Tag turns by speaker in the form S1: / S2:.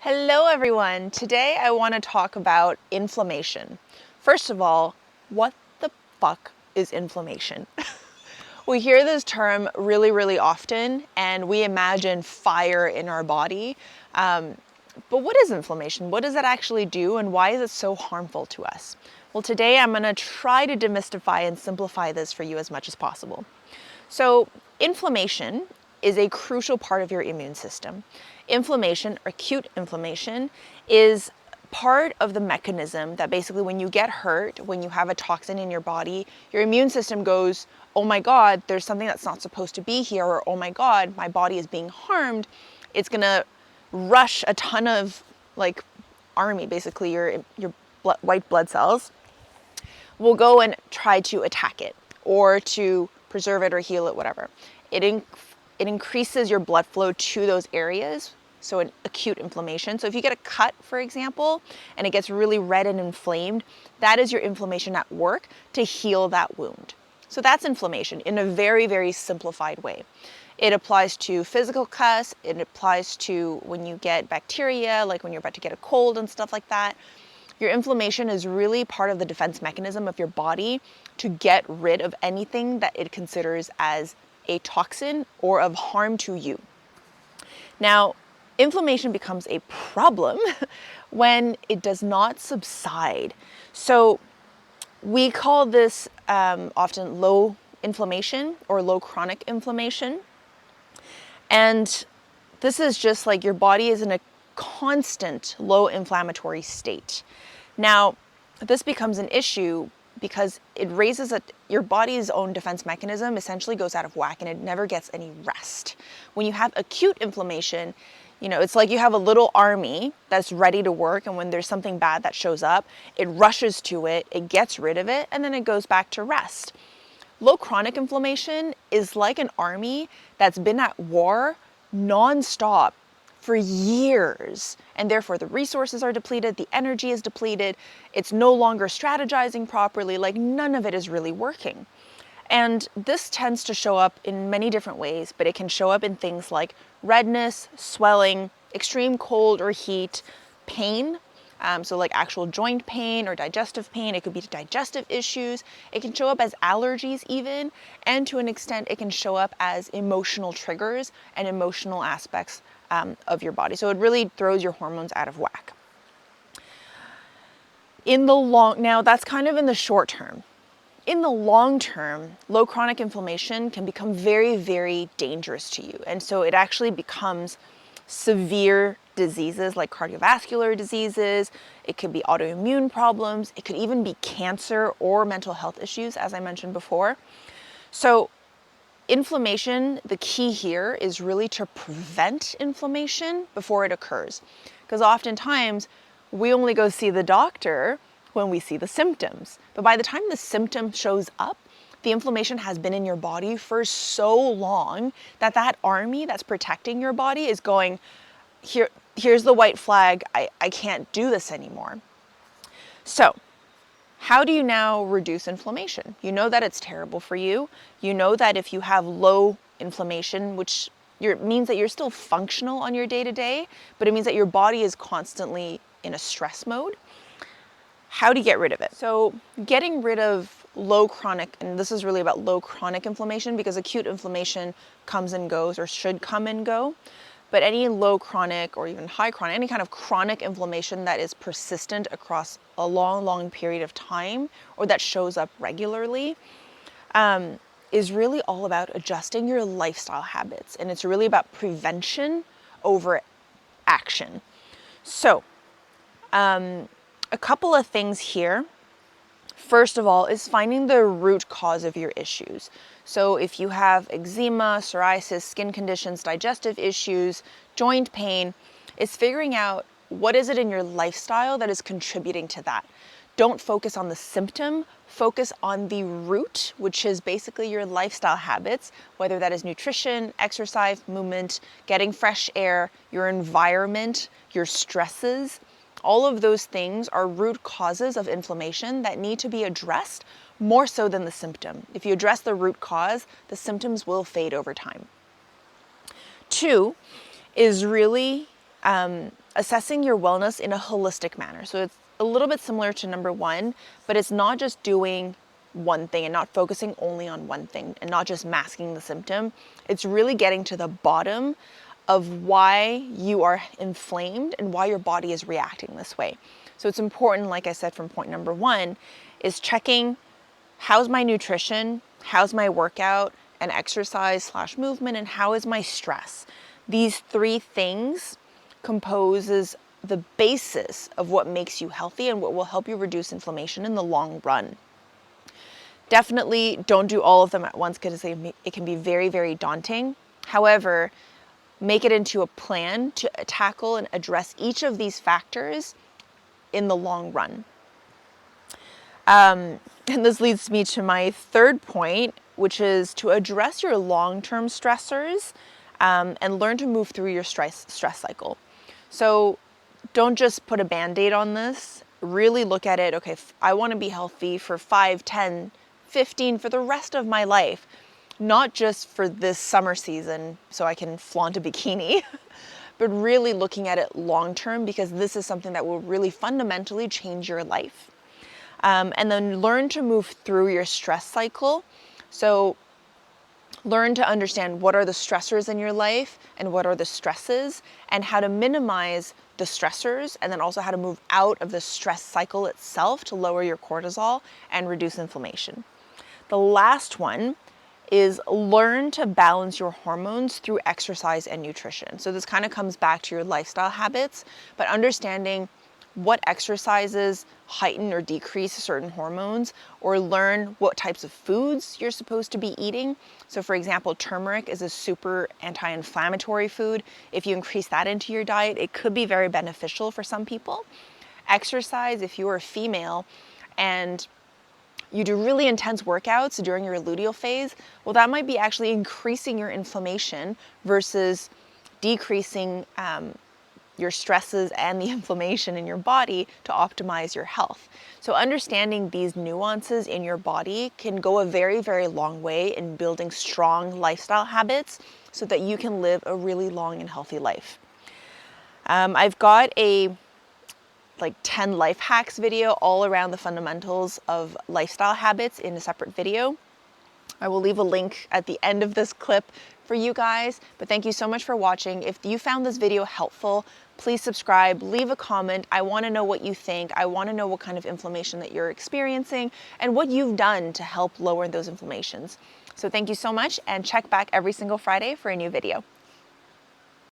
S1: Hello everyone! Today I want to talk about inflammation. First of all, what the fuck is inflammation? We hear this term really often and we imagine fire in our body. But what is inflammation? What does it actually do and why is it so harmful to us? Well, today I'm going to try to demystify and simplify this for you as much as possible. So, inflammation is a crucial part of your immune system. Inflammation, or acute inflammation, is part of the mechanism that basically when you get hurt, when you have a toxin in your body, your immune system goes, oh my God, there's something that's not supposed to be here, or oh my God, my body is being harmed. It's gonna rush a ton of army, basically your white blood cells will go and try to attack it or to preserve it or heal it, whatever. It increases your blood flow to those areas, so an acute inflammation. So if you get a cut, for example, and it gets really red and inflamed, that is your inflammation at work to heal that wound. So that's inflammation in a very simplified way. It applies to physical cuts, it applies to when you get bacteria, like when you're about to get a cold and stuff like that. Your inflammation is really part of the defense mechanism of your body to get rid of anything that it considers as a toxin or of harm to you. Now, inflammation becomes a problem when it does not subside. So we call this often low inflammation or low chronic inflammation. And this is just like your body is in a constant low inflammatory state. Now, this becomes an issue because it raises your body's own defense mechanism essentially goes out of whack and it never gets any rest. When you have acute inflammation, it's like you have a little army that's ready to work, and when there's something bad that shows up, it rushes to it, it gets rid of it, and then it goes back to rest. Low chronic inflammation is like an army that's been at war nonstop for years, and therefore the resources are depleted, the energy is depleted, it's no longer strategizing properly, like none of it is really working. And this tends to show up in many different ways, but it can show up in things like redness, swelling, extreme cold or heat, pain, so like actual joint pain or digestive pain. It could be digestive issues. It can show up as allergies even, and to an extent it can show up as emotional triggers and emotional aspects of your body. So it really throws your hormones out of whack. Now that's kind of in the short term. In the long term, low chronic inflammation can become very dangerous to you. And so it actually becomes severe diseases like cardiovascular diseases. It could be autoimmune problems. It could even be cancer or mental health issues, as I mentioned before. So inflammation, the key here is really to prevent inflammation before it occurs. Because oftentimes we only go see the doctor when we see the symptoms. But by the time the symptom shows up, the inflammation has been in your body for so long that army that's protecting your body is going, here's the white flag, I can't do this anymore. So, how do you now reduce inflammation? You know that it's terrible for you. You know that if you have low inflammation, which means that you're still functional on your day-to-day, but it means that your body is constantly in a stress mode. How do you get rid of it? So getting rid of low chronic, and this is really about low chronic inflammation because acute inflammation comes and goes or should come and go. But any low chronic or even high chronic, any kind of chronic inflammation that is persistent across a long period of time or that shows up regularly is really all about adjusting your lifestyle habits. And it's really about prevention over action. So a couple of things here. First of all is finding the root cause of your issues. So if you have eczema, psoriasis, skin conditions, digestive issues, joint pain, it's figuring out what is it in your lifestyle that is contributing to that. Don't focus on the symptom, focus on the root, which is basically your lifestyle habits, whether that is nutrition, exercise, movement, getting fresh air, your environment, your stresses. All of those things are root causes of inflammation that need to be addressed more so than the symptom. If you address the root cause, the symptoms will fade over time. 2 is really Assessing your wellness in a holistic manner. So it's a little bit similar to number one, but it's not just doing one thing and not focusing only on one thing and not just masking the symptom. It's really getting to the bottom of why you are inflamed and why your body is reacting this way. So it's important, like I said from point number one, is checking how's my nutrition, how's my workout and exercise / movement, and how is my stress. These three things composes the basis of what makes you healthy and what will help you reduce inflammation in the long run. Definitely don't do all of them at once because it can be very, very daunting. However, make it into a plan to tackle and address each of these factors in the long run. And this leads me to my third point, which is to address your long-term stressors and learn to move through your stress cycle. So don't just put a Band-Aid on this. Really look at it, okay, I want to be healthy for 5, 10, 15, for the rest of my life. Not just for this summer season so I can flaunt a bikini, but really looking at it long term, because this is something that will really fundamentally change your life. And then learn to move through your stress cycle. So learn to understand what are the stressors in your life and what are the stresses, and how to minimize the stressors, and then also how to move out of the stress cycle itself to lower your cortisol and reduce inflammation. The last one is learn to balance your hormones through exercise and nutrition. So this kind of comes back to your lifestyle habits, but understanding what exercises heighten or decrease certain hormones, or learn what types of foods you're supposed to be eating. So for example, turmeric is a super anti-inflammatory food. If you increase that into your diet, it could be very beneficial for some people. Exercise, if you're a female and you do really intense workouts during your luteal phase, well, that might be actually increasing your inflammation versus decreasing your stresses and the inflammation in your body to optimize your health. So understanding these nuances in your body can go a very, very long way in building strong lifestyle habits so that you can live a really long and healthy life. I've got a 10 life hacks video all around the fundamentals of lifestyle habits in a separate video. I will leave a link at the end of this clip for you guys, but thank you so much for watching. If you found this video helpful, please subscribe, leave a comment. I want to know what you think. I want to know what kind of inflammation that you're experiencing and what you've done to help lower those inflammations. So thank you so much, and check back every single Friday for a new video.